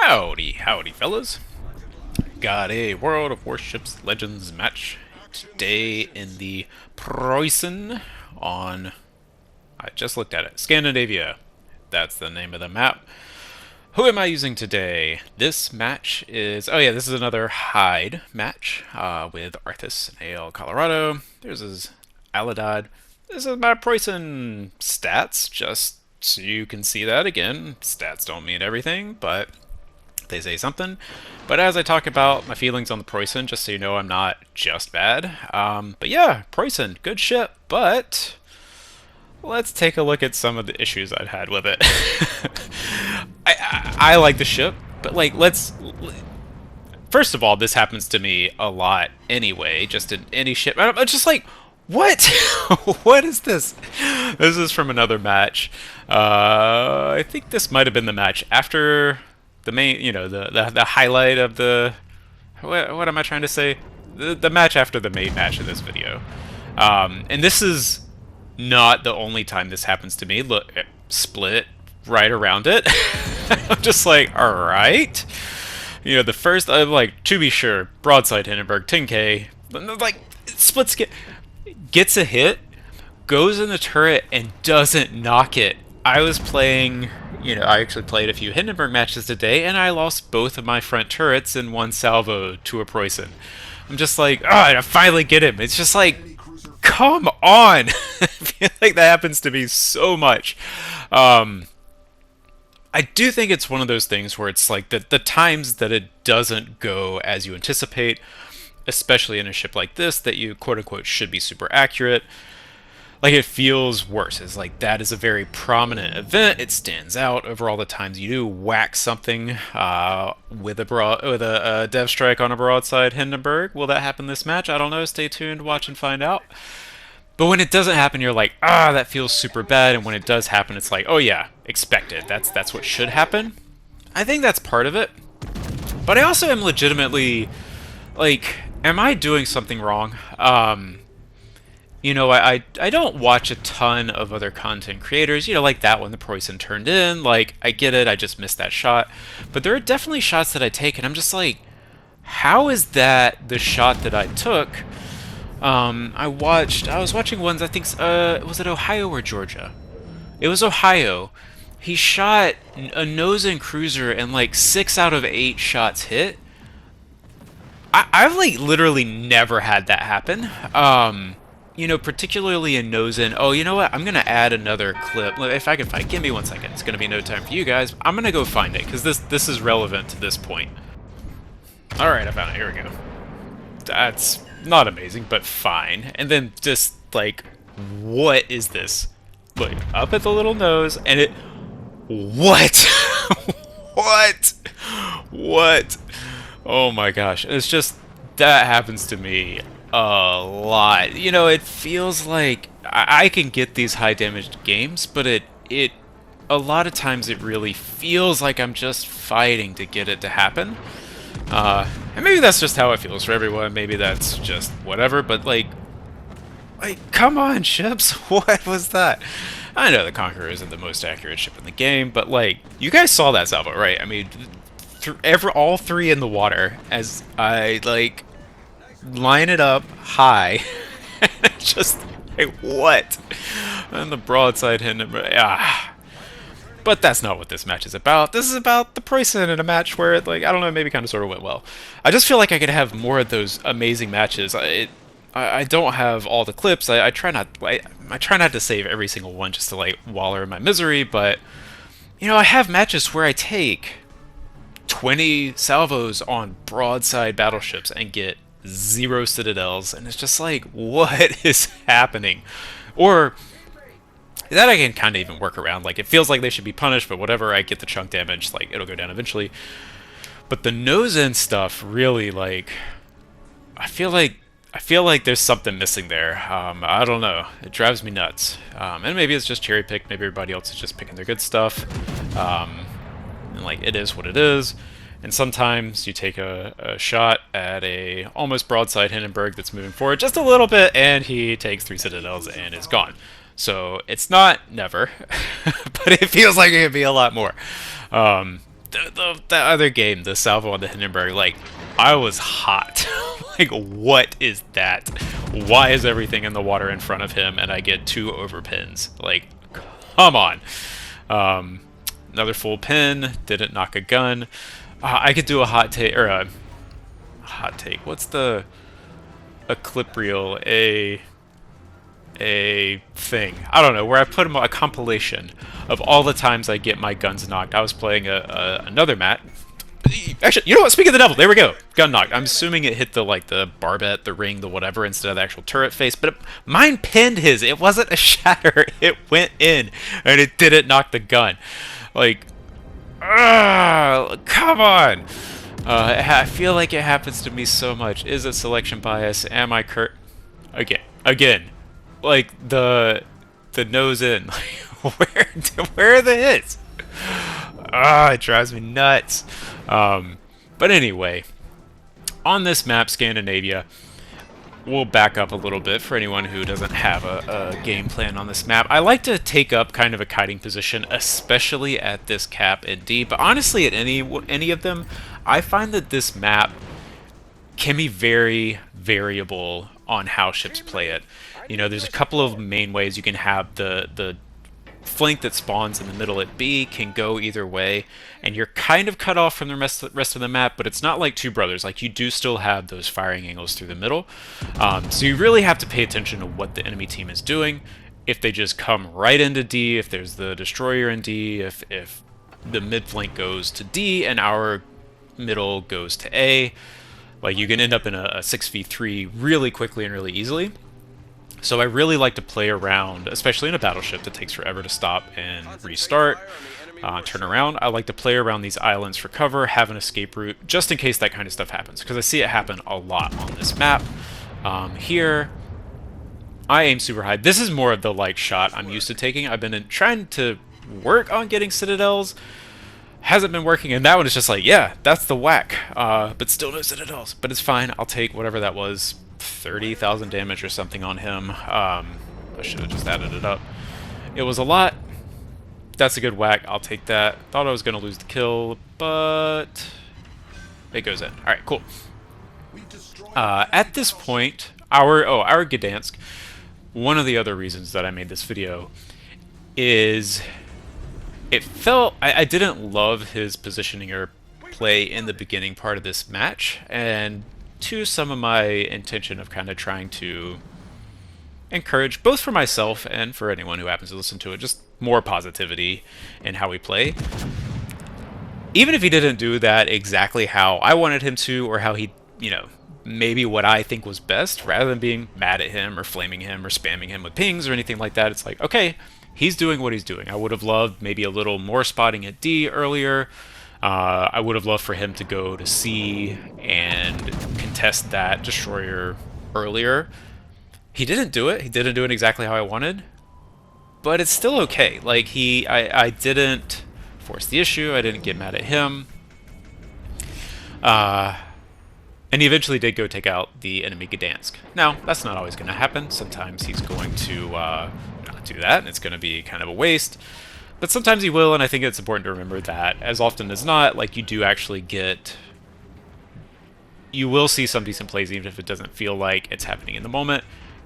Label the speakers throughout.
Speaker 1: Howdy, howdy, fellas. Got a World of Warships Legends match today in the Preussen on. I just looked at it. Scandinavia. That's the name of the map. Who am I using today? This match is. Oh, yeah, this is another Hyde match with Arthas and AL Colorado. There's his Aladad. This is my Preussen stats, just so you can see that again. Stats don't mean everything, but they say something. But as I talk about my feelings on the Preussen, just so you know I'm not just bad. But yeah, Preussen, good ship, but let's take a look at some of the issues I've had with it. I like the ship, but like, first of all, this happens to me a lot anyway, just in any ship. I'm just like, what? What is this? This is from another match. I think this might have been the match after the main, the highlight of the, what am I trying to say? The match after the main match of this video. And this is not the only time this happens to me. Look, split right around it. I'm just like, all right. The first, I'm like, to be sure, broadside Hindenburg, 10K, like, splits gets a hit, goes in the turret, and doesn't knock it. I was playing, I actually played a few Hindenburg matches today, and I lost both of my front turrets in one salvo to a Preussen. I'm just like, oh, I finally get him. It's just like, come on! I feel like that happens to me so much. I do think it's one of those things where it's like the times that it doesn't go as you anticipate, especially in a ship like this that you quote-unquote should be super accurate, like it feels worse. It's like that is a very prominent event. It stands out over all the times you do whack something with a dev strike on a broadside Hindenburg. Will that happen this match? I don't know. Stay tuned, watch and find out. But when it doesn't happen, you're like, that feels super bad. And when it does happen, it's like, oh yeah, expected. That's what should happen. I think that's part of it. But I also am legitimately like, am I doing something wrong? I don't watch a ton of other content creators, like that one the Preussen turned in. Like, I get it, I just missed that shot. But there are definitely shots that I take, and I'm just like, how is that the shot that I took? I was watching ones, I think, was it Ohio or Georgia? It was Ohio. He shot a nose and cruiser, and like 6 out of 8 shots hit. I've like literally never had that happen. Particularly in nose in. Oh, you know what? I'm gonna add another clip if I can find. Give me 1 second. It's gonna be no time for you guys. I'm gonna go find it because this is relevant to this point. All right, I found it. Here we go. That's not amazing, but fine. And then just like, what is this? Look up at the little nose, and it. What? What? What? Oh my gosh! It's just that happens to me a lot. It feels like I can get these high damaged games, but it a lot of times it really feels like I'm just fighting to get it to happen. And maybe that's just how it feels for everyone. Maybe that's just whatever. But like, come on, ships! What was that? I know the Conqueror isn't the most accurate ship in the game, but like, you guys saw that salvo, right? I mean, all 3 in the water as I like line it up high. Just like, what? And the broadside Hindenburg. But that's not what this match is about. This is about the Preussen in a match where it, like, I don't know, maybe kind of sort of went well. I just feel like I could have more of those amazing matches. I don't have all the clips. I try not. I try not to save every single one just to like wallow in my misery. But I have matches where I take 20 salvos on broadside battleships and get 0 citadels, and it's just like, what is happening? Or that I can kind of even work around. Like, it feels like they should be punished, but whatever, I get the chunk damage, like, it'll go down eventually. But the nose-in stuff really, like, I feel like there's something missing there. I don't know. It drives me nuts. And maybe it's just cherry-picked. Maybe everybody else is just picking their good stuff. And, like, it is what it is. And sometimes you take a shot at a almost broadside Hindenburg that's moving forward just a little bit, and he takes 3 citadels and is gone. So it's not never, but it feels like it could be a lot more. the other game, the Salvo on the Hindenburg, like, I was hot. Like, what is that? Why is everything in the water in front of him and I get 2 overpins? Like, come on. Another full pin, didn't knock a gun. I could do a hot take, or a hot take. What's a clip reel? A thing. I don't know, where I put a compilation of all the times I get my guns knocked. I was playing another map. Actually, you know what? Speaking of the devil, there we go. Gun knocked. I'm assuming it hit the barbette, the ring, the whatever, instead of the actual turret face. But mine pinned his. It wasn't a shatter. It went in, and it didn't knock the gun. Like, come on. I feel like it happens to me so much. Is it selection bias? Am I Again. Like, the nose in. Where are the hits? It drives me nuts. But anyway, on this map, Scandinavia, we'll back up a little bit for anyone who doesn't have a game plan on this map. I like to take up kind of a kiting position, especially at this cap and D, but honestly at any of them, I find that this map can be very variable on how ships play it. You know, there's a couple of main ways you can have the flank that spawns in the middle at B can go either way, and you're kind of cut off from the rest of the map, but it's not like Two Brothers. Like, you do still have those firing angles through the middle. So you really have to pay attention to what the enemy team is doing. If they just come right into D, if there's the destroyer in D, if the mid flank goes to D and our middle goes to A, like, you can end up in a 6v3 really quickly and really easily. So I really like to play around, especially in a battleship that takes forever to stop and restart, turn around. I like to play around these islands for cover, have an escape route, just in case that kind of stuff happens, because I see it happen a lot on this map. Here, I aim super high. This is more of the like shot I'm used to taking. I've been trying to work on getting citadels. Hasn't been working, and that one is just like, yeah, that's the whack. But still no citadels. But it's fine. I'll take whatever that was. 30,000 damage or something on him. I should have just added it up. It was a lot. That's a good whack. I'll take that. Thought I was going to lose the kill, but it goes in. Alright, cool. At this point, our Gdansk, one of the other reasons that I made this video is it felt... I didn't love his positioning or play in the beginning part of this match, and to some of my intention of kind of trying to encourage, both for myself and for anyone who happens to listen to it, just more positivity in how we play. Even if he didn't do that exactly how I wanted him to, or how he, you know, maybe what I think was best, rather than being mad at him or flaming him or spamming him with pings or anything like that, it's like, okay, he's doing what he's doing. I would have loved maybe a little more spotting at D earlier. I would have loved for him to go to C and contest that destroyer earlier. He didn't do it. He didn't do it exactly how I wanted, but it's still okay. Like, I didn't force the issue. I didn't get mad at him. And he eventually did go take out the enemy Gdansk. Now, that's not always going to happen. Sometimes he's going to not do that, and it's going to be kind of a waste. But sometimes he will, and I think it's important to remember that as often as not, like, you do actually get... You will see some decent plays even if it doesn't feel like it's happening in the moment.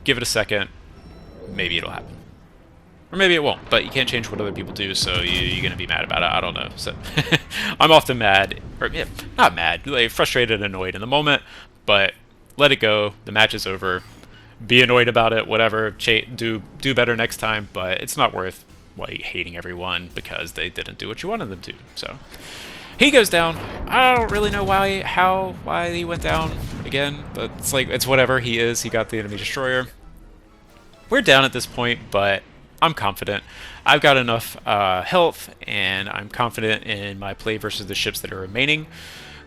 Speaker 1: Give it a second, maybe it'll happen. Or maybe it won't, but you can't change what other people do, so you're going to be mad about it. I don't know. So I'm often mad, or yeah, not mad, like frustrated and annoyed in the moment, but let it go. The match is over. Be annoyed about it, whatever. Do better next time, but it's not worth like hating everyone because they didn't do what you wanted them to. So he goes down. I don't really know why he went down again, but it's like, it's whatever. He got the enemy destroyer. We're down at this point, but I'm confident. I've got enough health, and I'm confident in my play versus the ships that are remaining.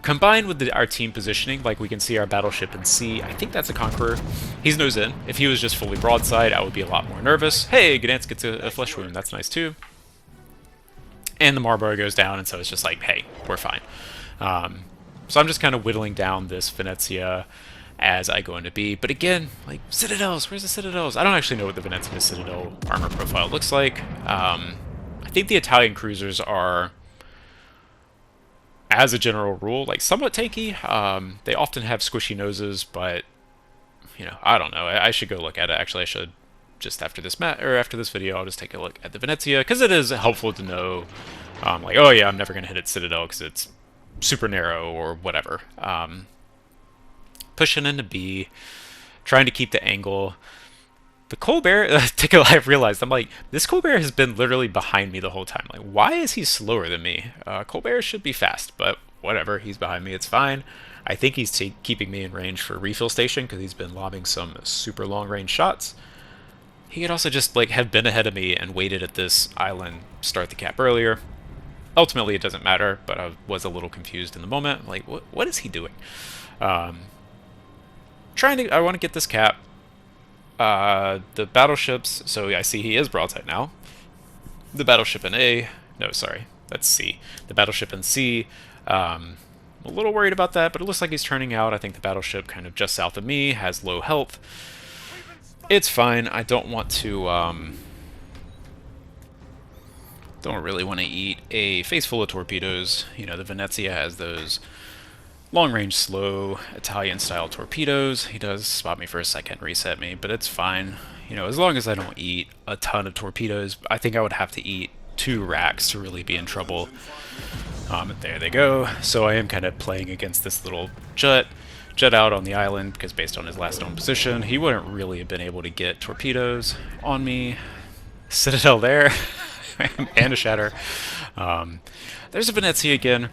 Speaker 1: Combined with our team positioning, like we can see our battleship in C, I think that's a Conqueror. He's nose in. If he was just fully broadside, I would be a lot more nervous. Hey, Gdansk gets a flesh wound. That's nice too. And the Marlborough goes down, and so it's just like, hey, we're fine. So I'm just kind of whittling down this Venezia as I go into B. But again, like, Citadels, where's the Citadels? I don't actually know what the Venezia Citadel armor profile looks like. I think the Italian cruisers are as a general rule, like somewhat tanky. They often have squishy noses, but I don't know. I should go look at it. Actually, I should just after this after this video, I'll just take a look at the Venezia because it is helpful to know. Like, oh yeah, I'm never gonna hit its Citadel because it's super narrow or whatever. Pushing into B, trying to keep the angle. The Colbert, I've realized, I'm like, this Colbert has been literally behind me the whole time. Like, why is he slower than me? Colbert should be fast, but whatever, he's behind me, it's fine. I think he's keeping me in range for refill station because he's been lobbing some super long range shots. He could also just like have been ahead of me and waited at this island, start the cap earlier. Ultimately, it doesn't matter, but I was a little confused in the moment. Like, what is he doing? I want to get this cap. The battleships, so I see he is broadside now. The battleship in A, no, sorry, that's C. The battleship in C, a little worried about that, but it looks like he's turning out. I think the battleship kind of just south of me has low health. It's fine. I don't want to, don't really want to eat a face full of torpedoes. The Venezia has those long-range, slow, Italian-style torpedoes. He does spot me for a second, reset me, but it's fine. As long as I don't eat a ton of torpedoes, I think I would have to eat 2 racks to really be in trouble. There they go. So I am kind of playing against this little jet out on the island, because based on his last known position, he wouldn't really have been able to get torpedoes on me. Citadel there, and a shatter. There's a Venezia again.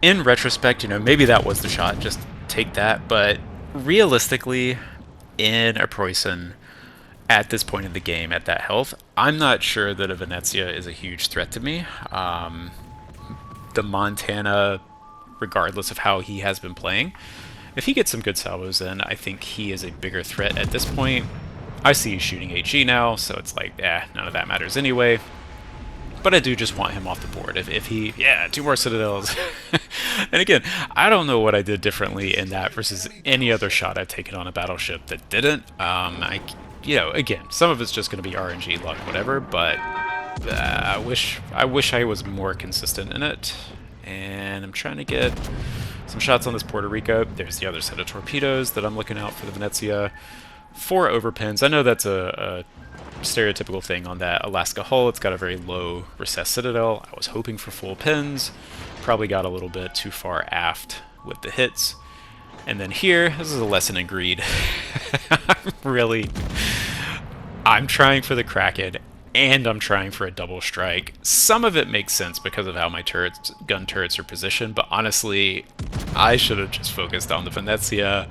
Speaker 1: In retrospect, maybe that was the shot, just take that, but realistically, in a Preussen, at this point in the game, at that health, I'm not sure that a Venezia is a huge threat to me. The Montana, regardless of how he has been playing, if he gets some good salvos in, I think he is a bigger threat at this point. I see he's shooting HE now, so it's like, none of that matters anyway. But I do just want him off the board. If he, 2 more Citadels. And again, I don't know what I did differently in that versus any other shot I've taken on a battleship that didn't. Again, some of it's just going to be RNG, luck, whatever, but I wish I was more consistent in it. And I'm trying to get some shots on this Puerto Rico. There's the other set of torpedoes that I'm looking out for the Venezia. 4 overpins. I know that's a stereotypical thing on that Alaska hull. It's got a very low recessed citadel. I was hoping for full pins. Probably got a little bit too far aft with the hits. And then here, this is a lesson in greed. I'm trying for the Kraken, and I'm trying for a double strike. Some of it makes sense because of how my gun turrets are positioned, but honestly, I should have just focused on the Venezia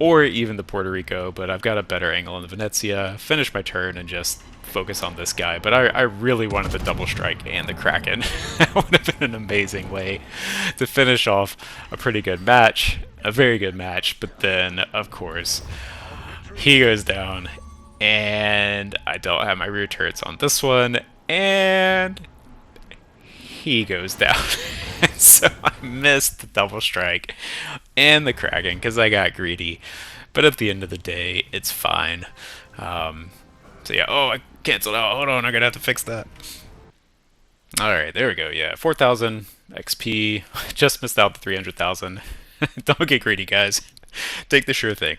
Speaker 1: or even the Puerto Rico, but I've got a better angle on the Venezia, finish my turn, and just focus on this guy. But I really wanted the double strike and the Kraken. That would have been an amazing way to finish off a pretty good match, a very good match, but then, of course, he goes down, and I don't have my rear turrets on this one, and he goes down. So I missed the double strike and the Kraken because I got greedy. But at the end of the day, it's fine. So yeah, I canceled out. Hold on, I'm going to have to fix that. Alright, there we go. Yeah, 4,000 XP. Just missed out the 300,000. Don't get greedy, guys. Take the sure thing.